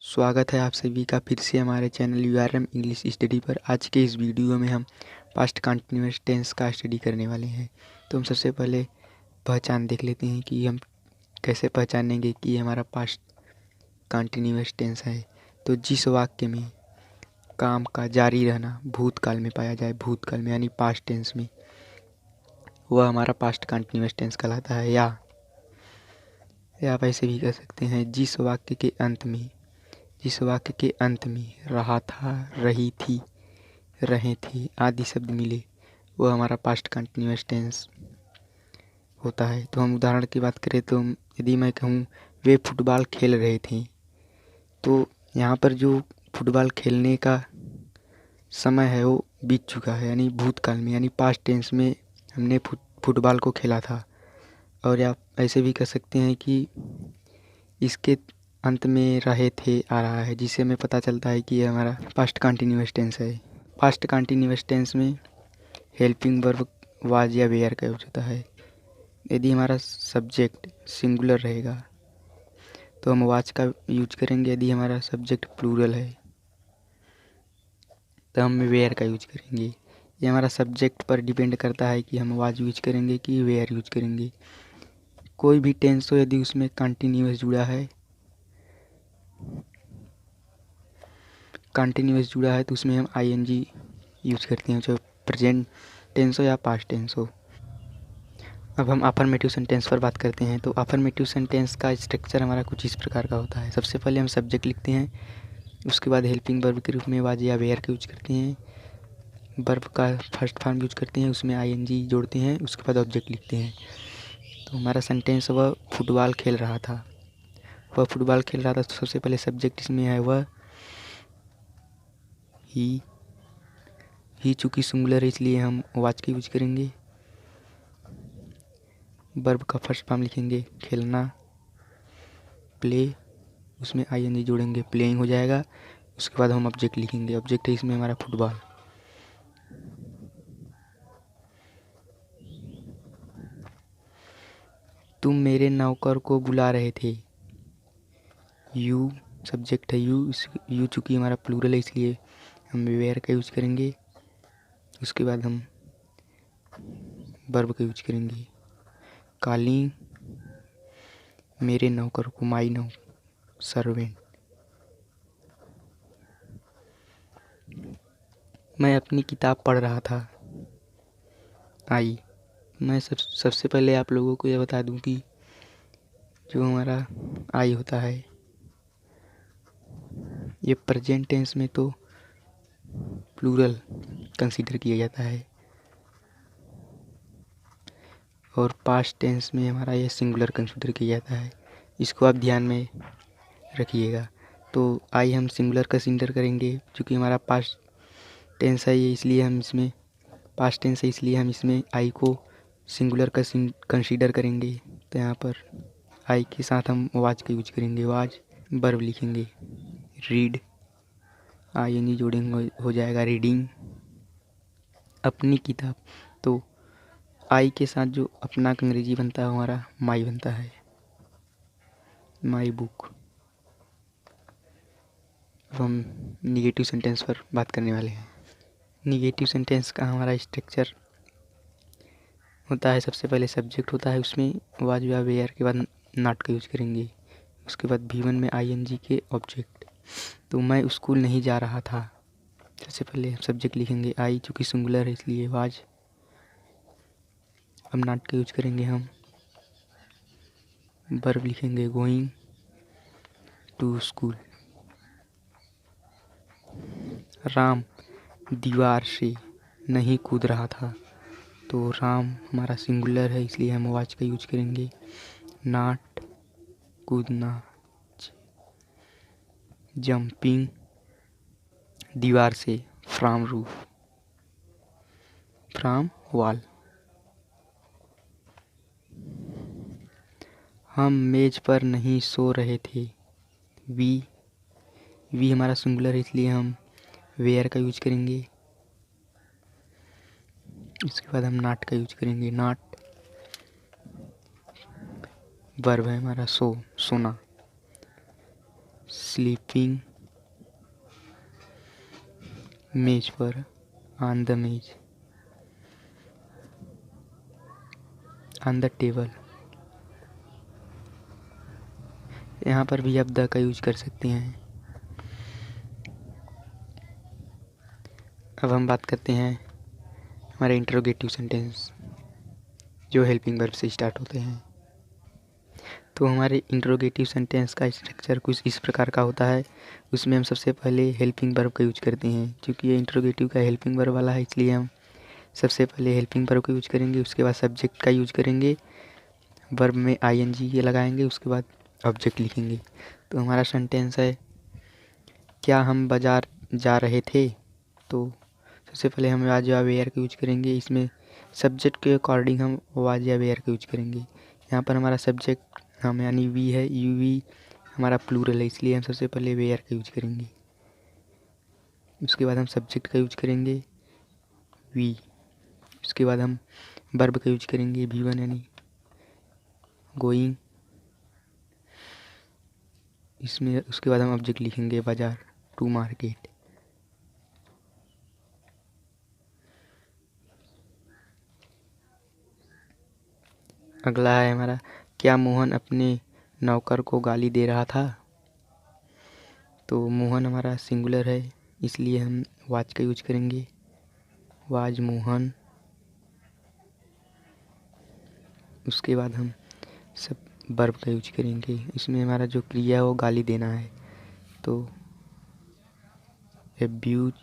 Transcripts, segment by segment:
स्वागत है आप सभी का फिर से हमारे चैनल यूआरएम इंग्लिश स्टडी पर। आज के इस वीडियो में हम पास्ट कंटिन्यूअस टेंस का स्टडी करने वाले हैं। तो हम सबसे पहले पहचान देख लेते हैं कि हम कैसे पहचानेंगे कि ये हमारा पास्ट कंटिन्यूअस टेंस है। तो जिस वाक्य में काम का जारी रहना भूतकाल में पाया जाए, भूतकाल में यानी पास्ट टेंस में, वह हमारा पास्ट कंटिन्यूअस टेंस कहलाता है। या आप ऐसे भी कह सकते हैं जिस वाक्य के अंत में रहा था, रही थी, रहे थे आदि शब्द मिले, वो हमारा पास्ट कंटिन्यूअस टेंस होता है। तो हम उदाहरण की बात करें तो यदि मैं कहूँ वे फुटबॉल खेल रहे थे, तो यहाँ पर जो फुटबॉल खेलने का समय है वो बीत चुका है, यानी भूतकाल में, यानी पास्ट टेंस में हमने फुटबॉल को खेला था। और आप ऐसे भी कह सकते हैं कि इसके अंत में रहे थे आ रहा है, जिससे हमें पता चलता है कि ये हमारा पास्ट कंटिन्यूअस टेंस है। पास्ट कंटिन्यूअस टेंस में हेल्पिंग वर्ब वाज या वेयर का यूज होता है। यदि हमारा सब्जेक्ट सिंगुलर रहेगा तो हम वाज का यूज करेंगे, यदि हमारा सब्जेक्ट प्लूरल है तो हम वेयर का यूज करेंगे। ये हमारा सब्जेक्ट पर डिपेंड करता है कि हम वाज यूज करेंगे कि वेयर यूज करेंगे। कोई भी टेंस हो, यदि उसमें कंटिन्यूअस जुड़ा है तो उसमें हम आईएनजी यूज करते हैं, चाहे प्रेजेंट टेंस हो या पास्ट टेंस हो। अब हम अफर्मेटिव सेंटेंस पर बात करते हैं। तो अफर्मेटिव सेंटेंस का स्ट्रक्चर हमारा कुछ इस प्रकार का होता है। सबसे पहले हम सब्जेक्ट लिखते हैं, उसके बाद हेल्पिंग वर्ब के रूप में वाज या वेयर का यूज करते हैं, वर्ब का फर्स्ट फॉर्म यूज करते हैं, उसमें आईएनजी जोड़ते हैं, उसके बाद ऑब्जेक्ट लिखते हैं। तो हमारा सेंटेंस वह फुटबॉल खेल रहा था, तो सबसे पहले सब्जेक्ट इसमें है वह, ही चूँकि सिंगुलर है इसलिए हम वाज का यूज करेंगे। वर्ब का फर्स्ट फॉर्म लिखेंगे खेलना, प्ले, उसमें आईएनजी जोड़ेंगे, प्लेइंग हो जाएगा। उसके बाद हम ऑब्जेक्ट लिखेंगे, ऑब्जेक्ट है इसमें हमारा फुटबॉल। तुम मेरे नौकर को बुला रहे थे, यू सब्जेक्ट है, यू चूँकि हमारा प्लूरल है इसलिए हम वेयर का यूज करेंगे। उसके बाद हम वर्ब का यूज करेंगे, कॉलिंग मेरे नौकर को, माई सर्वेंट। मैं अपनी किताब पढ़ रहा था, आई। मैं सबसे पहले आप लोगों को यह बता दूं कि जो हमारा आई होता है ये प्रेजेंट टेंस में तो प्लूरल कंसीडर किया जाता है और पास्ट टेंस में हमारा ये सिंगुलर कंसीडर किया जाता है। इसको आप ध्यान में रखिएगा। तो आई हम सिंगुलर कंसीडर करेंगे, क्योंकि हमारा पास्ट टेंस है ये, इसलिए हम इसमें पास्ट टेंस है इसलिए हम इसमें आई को सिंगुलर कंसीडर करेंगे। तो यहाँ पर आई के साथ हम वाज का यूज करेंगे, वाज। वर्ब लिखेंगे रीड, आईएनजी जोड़ेंगे, हो जाएगा रीडिंग। अपनी किताब, तो आई के साथ जो अपना का अंग्रेजी बनता है हमारा माई बनता है, माई बुक। अब हम निगेटिव सेंटेंस पर बात करने वाले हैं। निगेटिव सेंटेंस का हमारा स्ट्रक्चर होता है, सबसे पहले सब्जेक्ट होता है, उसमें वाज या वेयर के बाद नॉट का यूज करेंगे। उसके बाद V1 में आईएनजी के ऑब्जेक्ट। तो मैं स्कूल नहीं जा रहा था, सबसे पहले सब्जेक्ट लिखेंगे आई, चूँकि सिंगुलर है इसलिए वाज। अब नॉट का यूज करेंगे हम, वर्ब लिखेंगे गोइंग टू स्कूल। राम दीवार से नहीं कूद रहा था, तो राम हमारा सिंगुलर है इसलिए हम वाज का यूज करेंगे, नॉट कूदना। जंपिंग दीवार से, फ्रॉम रूफ, फ्रॉम वॉल। हम मेज पर नहीं सो रहे थे, वी हमारा सिंगुलर है इसलिए हम वेयर का यूज करेंगे। इसके बाद हम नॉट का यूज करेंगे, नॉट। वर्ब है हमारा सोना। स्लीपिंग मेज पर, ऑन द मेज, ऑन द टेबल। यहाँ पर भी आप द का यूज कर सकते हैं। अब हम बात करते हैं हमारे इंटरोगेटिव सेंटेंस जो हेल्पिंग वर्ब से स्टार्ट होते हैं। तो हमारे इंटरोगेटिव सेंटेंस का स्ट्रक्चर कुछ इस प्रकार का होता है। उसमें हम सबसे पहले हेल्पिंग वर्ब का यूज करते हैं। क्योंकि ये इंटरोगेटिव का हेल्पिंग वर्ब वाला है, इसलिए हम सबसे पहले हेल्पिंग वर्ब का यूज करेंगे। उसके बाद सब्जेक्ट का यूज करेंगे, वर्ब में आईएनजी ये लगाएंगे, उसके बाद ऑब्जेक्ट लिखेंगे। तो हमारा सेंटेंस है, क्या हम बाज़ार जा रहे थे। तो सबसे पहले हम वाज या वेयर का यूज करेंगे। इसमें सब्जेक्ट के अकॉर्डिंग हम वाज या वेयर का यूज करेंगे। यहाँ पर हमारा सब्जेक्ट हम यानी वी है, यू वी हमारा प्लूरल है, इसलिए हम सबसे पहले वेयर का यूज करेंगे। उसके बाद हम सब्जेक्ट का यूज करेंगे वी। उसके बाद हम वर्ब का यूज करेंगे V1 यानी गोइंग। इसमें उसके बाद हम ऑब्जेक्ट लिखेंगे बाजार, टू मार्केट। अगला है हमारा, क्या मोहन अपने नौकर को गाली दे रहा था। तो मोहन हमारा सिंगुलर है, इसलिए हम वाज का यूज करेंगे, वाज मोहन। उसके बाद हम सब वर्ब का यूज करेंगे। इसमें हमारा जो क्रिया है वो गाली देना है, तो एब्यूज।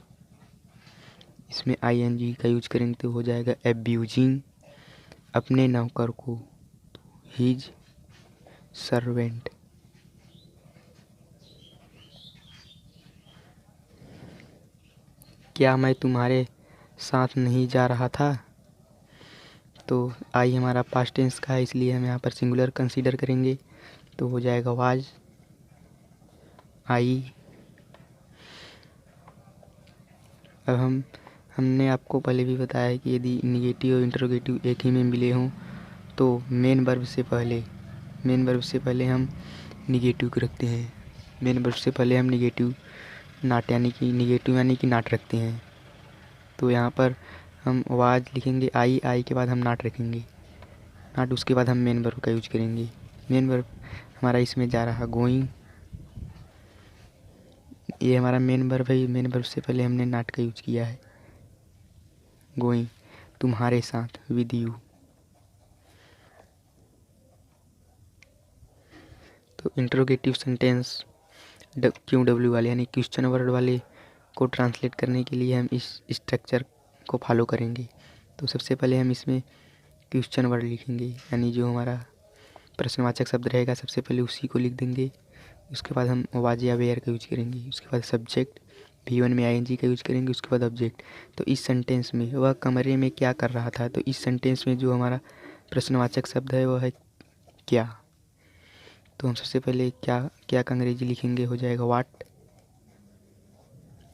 इसमें आईएनजी का यूज करेंगे तो हो जाएगा एब्यूजिंग। अपने नौकर को, हिज सर्वेंट। क्या मैं तुम्हारे साथ नहीं जा रहा था। तो आई हमारा पास्ट टेंस का है, इसलिए हम यहाँ पर सिंगुलर कंसीडर करेंगे, तो हो जाएगा वाज आई। अब हमने आपको पहले भी बताया है कि यदि निगेटिव और इंटरोगेटिव एक ही में मिले हों तो मेन वर्ब से पहले हम निगेटिव को रखते हैं। मेन वर्ब से पहले हम निगेटिव यानी कि नाट रखते हैं। तो यहाँ पर हम वाज लिखेंगे, आई के बाद हम नाट रखेंगे, नाट। उसके बाद हम मेन वर्ब का यूज करेंगे। मेन वर्ब हमारा इसमें जा रहा गोइंग, ये हमारा मेन वर्ब है। मेन वर्ब से पहले हमने नाट का यूज किया है, गोइंग, तुम्हारे साथ, विद यू। तो इंटरोगेटिव सेंटेंस QW वाले यानी क्वेश्चन वर्ड वाले को ट्रांसलेट करने के लिए हम इस स्ट्रक्चर को फॉलो करेंगे। तो सबसे पहले हम इसमें क्वेश्चन वर्ड लिखेंगे, यानी जो हमारा प्रश्नवाचक शब्द रहेगा सबसे पहले उसी को लिख देंगे। उसके बाद हम वाज या वेयर का यूज करेंगे। उसके बाद सब्जेक्ट V1 में आईएनजी का यूज करेंगे। उसके बाद ऑब्जेक्ट। तो इस सेंटेंस में वह कमरे में क्या कर रहा था। तो इस सेंटेंस में जो हमारा प्रश्नवाचक शब्द है वह है क्या। तो हम सबसे पहले क्या का अंग्रेजी लिखेंगे, हो जाएगा वाट।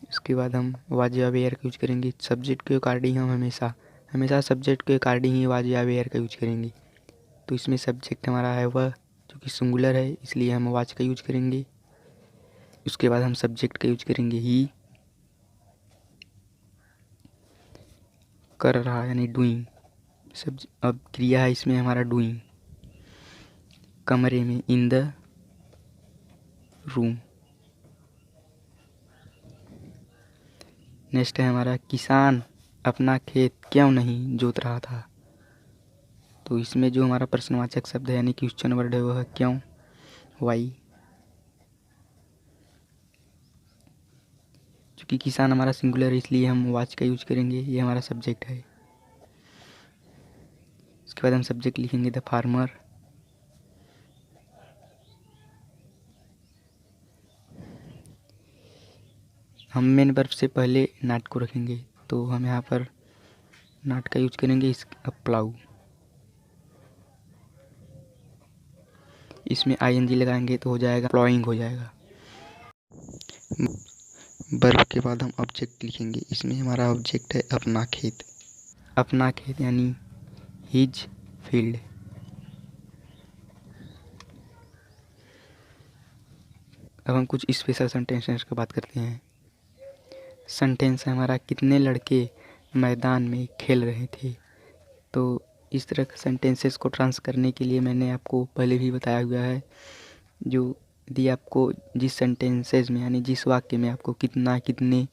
उसके बाद हम वाज या वेयर का यूज करेंगे। सब्जेक्ट के अकॉर्डिंग हम हमेशा सब्जेक्ट के अकॉर्डिंग ही वाज या वेयर का यूज करेंगे। तो इसमें सब्जेक्ट हमारा है वह, जो कि सिंगुलर है, इसलिए हम वाज का यूज करेंगे। उसके बाद हम सब्जेक्ट का यूज करेंगे ही, कर रहा यानी डूइंग। अब क्रिया है इसमें हमारा डूइंग, कमरे में, इन द रूम। नेक्स्ट है हमारा, किसान अपना खेत क्यों नहीं जोत रहा था। तो इसमें जो हमारा प्रश्नवाचक शब्द है यानी क्वेश्चन वर्ड है वह क्यों, वाई। क्योंकि किसान हमारा सिंगुलर है इसलिए हम वाच का यूज करेंगे, ये हमारा सब्जेक्ट है। उसके बाद हम सब्जेक्ट लिखेंगे द फार्मर। हम मेन वर्ब से पहले नाट को रखेंगे, तो हम यहाँ पर नाट का यूज करेंगे। प्लाऊ, इसमें आईएनजी लगाएंगे तो हो जाएगा प्लॉइंग हो जाएगा। वर्ब के बाद हम ऑब्जेक्ट लिखेंगे। इसमें हमारा ऑब्जेक्ट है अपना खेत। अपना खेत यानी हिज फील्ड। अब हम कुछ स्पेशल सेंटेंसेस की बात करते हैं। सेंटेंस है हमारा, कितने लड़के मैदान में खेल रहे थे। तो इस तरह के सेंटेंसेस को ट्रांस करने के लिए मैंने आपको पहले भी बताया हुआ है, जो यदि आपको जिस सेंटेंसेस में यानी जिस वाक्य में आपको कितना, कितने,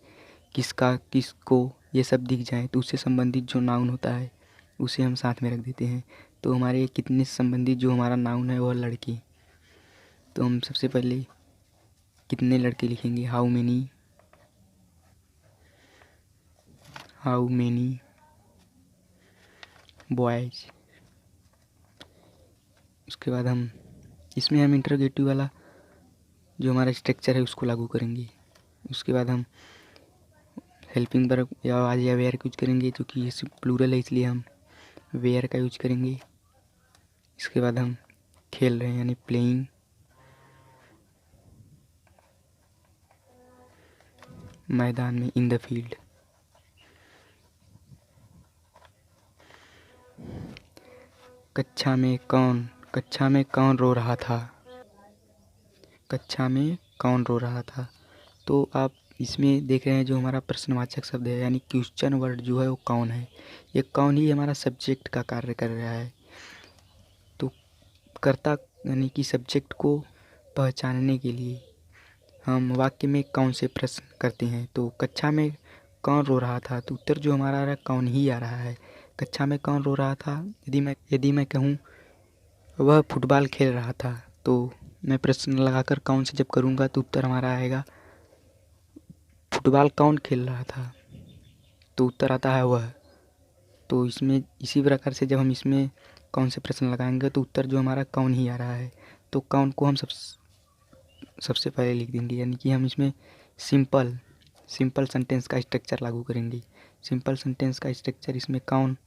किसका, किसको ये सब दिख जाए तो उससे संबंधित जो नाउन होता है उसे हम साथ में रख देते हैं। तो हमारे कितने से संबंधित जो हमारा नाउन है वह लड़की। तो हम सबसे पहले कितने लड़के लिखेंगे, हाउ मेनी बॉयज। उसके बाद हम इसमें हम इंटरोगेटिव वाला जो हमारा स्ट्रक्चर है उसको लागू करेंगे। उसके बाद हम हेल्पिंग वर्ब या आज या वेयर का यूज करेंगे, क्योंकि ये प्लूरल है इसलिए हम वेयर का यूज करेंगे। इसके बाद हम खेल रहे हैं यानी प्लेइंग, मैदान में इन द फील्ड। कक्षा में कौन रो रहा था। कक्षा में कौन रो रहा था। तो आप इसमें देख रहे हैं जो हमारा प्रश्नवाचक शब्द है यानी क्वेश्चन वर्ड जो है वो कौन है। ये कौन ही हमारा सब्जेक्ट का कार्य कर रहा है। तो कर्ता यानी कि सब्जेक्ट को पहचानने के लिए हम वाक्य में कौन से प्रश्न करते हैं। तो कक्षा में कौन रो रहा था, तो उत्तर जो हमारा आ रहा है कौन ही आ रहा है। कक्षा में कौन रो रहा था, यदि मैं कहूँ वह फुटबॉल खेल रहा था, तो मैं प्रश्न लगाकर कौन से जब करूँगा तो उत्तर हमारा आएगा फुटबॉल कौन खेल रहा था, तो उत्तर आता है वह। तो इसमें इसी प्रकार से जब हम इसमें कौन से प्रश्न लगाएंगे तो उत्तर जो हमारा कौन ही आ रहा है। तो कौन को हम सबसे पहले लिख देंगे, यानी कि हम इसमें सिंपल सेंटेंस का स्ट्रक्चर लागू करेंगे। सिंपल सेंटेंस का स्ट्रक्चर इसमें कौन,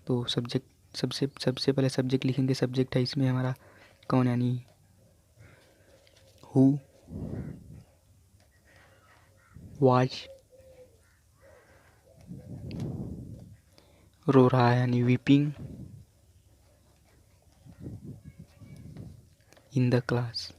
तो सब्जेक्ट सबसे पहले सब्जेक्ट लिखेंगे। सब्जेक्ट है इसमें हमारा कौन यानी हु वाज, रो रहा है यानी वीपिंग इन द क्लास।